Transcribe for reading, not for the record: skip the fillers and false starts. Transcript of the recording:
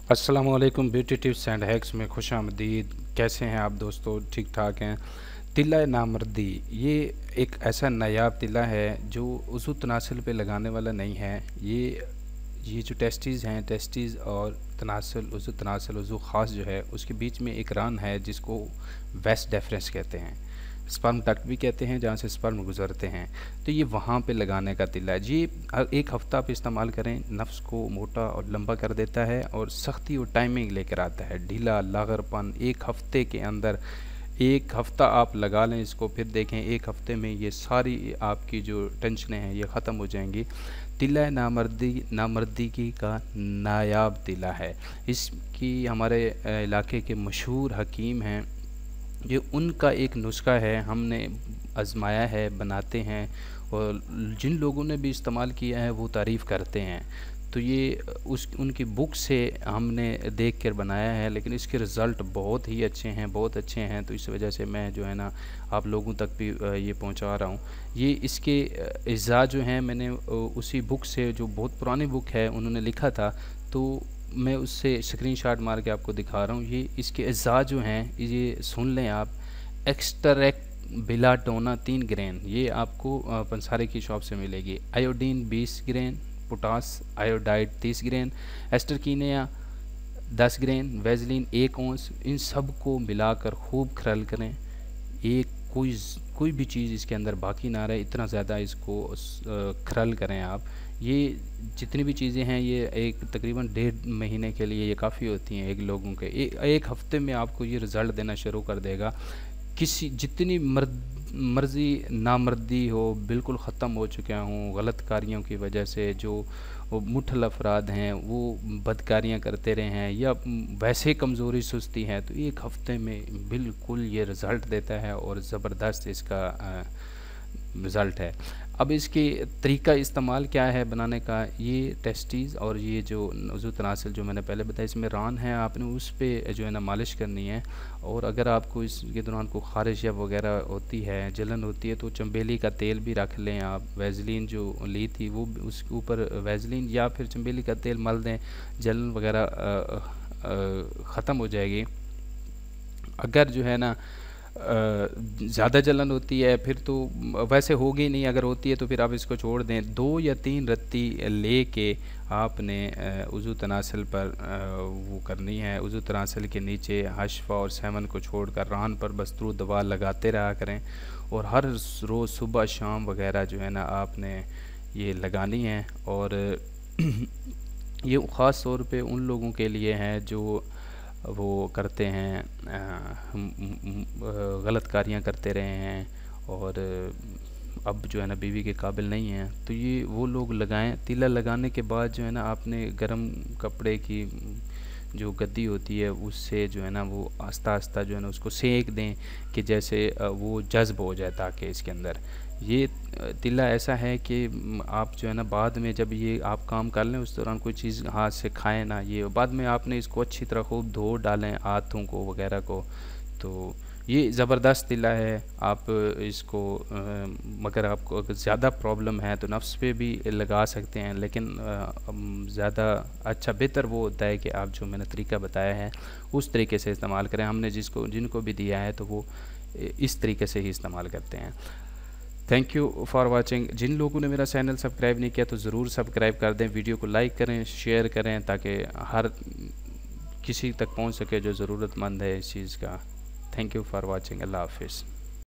अस्सलाम वालेकुम beauty tips and hacks में खुश आमदीद। कैसे हैं आप दोस्तों? ठीक ठाक हैं। तिल्ला नामर्दी ये एक ऐसा नायाब तिल्ला है जो उज़ू तनासल पे लगाने वाला नहीं है। ये जो टेस्टीज़ हैं, टेस्टीज़ और तनासल उज़ू ख़ास जो है उसके बीच में एक रान है जिसको वेस्ट डेफरेंस कहते हैं, स्पर्म डक्ट भी कहते हैं, जहाँ से स्पर्म गुजरते हैं। तो ये वहाँ पे लगाने का तिल्ला है जी। एक हफ़्ता आप इस्तेमाल करें, नफ्स को मोटा और लंबा कर देता है और सख्ती और टाइमिंग लेकर आता है। ढीला लागरपन एक हफ़्ते के अंदर, एक हफ़्ता आप लगा लें इसको, फिर देखें एक हफ़्ते में ये सारी आपकी जो टेंशनें हैं ये ख़त्म हो जाएंगी। तिल्ला नामर्दगी का नायाब तिल्ला है। इसकी हमारे इलाके के मशहूर हकीम हैं, ये उनका एक नुस्खा है, हमने आजमाया है, बनाते हैं और जिन लोगों ने भी इस्तेमाल किया है वो तारीफ़ करते हैं। तो ये उनकी बुक से हमने देख कर बनाया है, लेकिन इसके रिज़ल्ट बहुत ही अच्छे हैं, बहुत अच्छे हैं। तो इस वजह से मैं जो है ना आप लोगों तक भी ये पहुंचा रहा हूँ। ये इसके अज़्ज़ा जो हैं मैंने उसी बुक से, जो बहुत पुरानी बुक है, उन्होंने लिखा था, तो मैं उससे स्क्रीनशॉट मार के आपको दिखा रहा हूँ। ये इसके अज़्ज़ा जो हैं ये सुन लें आप। एक्सट्रैक्ट बिलाटोना 3 ग्रेन, ये आपको पंसारे की शॉप से मिलेगी। Iodine 20 grain, potash iodide 30 grain, एस्टरकीनिया 10 ग्रेन, वेजलिन 1 औंस। इन सब को मिलाकर खूब खरल करें। एक कोई भी चीज़ इसके अंदर बाकी ना रहे, इतना ज़्यादा इसको खरल करें आप। ये जितनी भी चीज़ें हैं ये एक तकरीबन 1.5 महीने के लिए ये काफ़ी होती हैं एक लोगों के। एक हफ़्ते में आपको ये रिज़ल्ट देना शुरू कर देगा। किसी जितनी मर्ज़ी नामर्दी हो, बिल्कुल ख़त्म हो चुका हूँ गलत कारियों की वजह से, जो वो मुठल अफराद हैं वो बदकारियाँ करते रहे हैं या वैसे कमज़ोरी सुस्ती है, तो एक हफ़्ते में बिल्कुल ये रिज़ल्ट देता है और ज़बरदस्त इसका रिज़ल्ट है। अब इसकी तरीका इस्तेमाल क्या है बनाने का? ये टेस्टीज़ और ये जो उज़ू तनासिल जो मैंने पहले बताया, इसमें रान है, आपने उस पे जो है ना मालिश करनी है। और अगर आपको इसके दौरान को ख़ारिश या वगैरह होती है, जलन होती है, तो चंबेली का तेल भी रख लें आप। वैज़लीन जो ली थी वो उसके ऊपर वैज़लीन या फिर चंबेली का तेल मल दें, जलन वगैरह ख़त्म हो जाएगी। अगर जो है ना ज़्यादा जलन होती है फिर तो वैसे होगी नहीं, अगर होती है तो फिर आप इसको छोड़ दें। 2 या 3 रत्ती ले के आपने उज़ू तनासल पर वो करनी है। उज़ू तनासल के नीचे हशफा और सेवन को छोड़कर रान पर बस्तरू दवा लगाते रहा करें और हर रोज़ सुबह शाम वगैरह जो है ना आपने ये लगानी है। और ये ख़ास तौर पे उन लोगों के लिए है जो वो करते हैं, गलत कारियाँ करते रहे हैं और अब जो है ना बीवी के काबिल नहीं हैं, तो ये वो लोग लगाएं। तिल्ला लगाने के बाद जो है ना आपने गर्म कपड़े की जो गद्दी होती है उससे जो है ना वो आस्ता आस्ता जो है ना उसको सेक दें कि जैसे वो जज्ब हो जाए, ताकि इसके अंदर ये तिल्ला ऐसा है कि आप जो है ना बाद में जब ये आप काम कर लें उस दौरान कोई चीज़ हाथ से खाएं ना, ये बाद में आपने इसको अच्छी तरह खूब धो डालें हाथों को वगैरह को। तो ये ज़बरदस्त तिल्ला है। आप इसको मगर आपको अगर ज़्यादा प्रॉब्लम है तो नफ्स पे भी लगा सकते हैं, लेकिन ज़्यादा अच्छा बेहतर वो होता है कि आप जो मैंने तरीका बताया है उस तरीके से इस्तेमाल करें। हमने जिनको भी दिया है तो वो इस तरीके से ही इस्तेमाल करते हैं। Thank you for watching. जिन लोगों ने मेरा चैनल सब्सक्राइब नहीं किया तो ज़रूर सब्सक्राइब कर दें, वीडियो को लाइक करें, शेयर करें, ताकि हर किसी तक पहुंच सके जो ज़रूरतमंद है इस चीज़ का। Thank you for watching. Allah हाफिज़।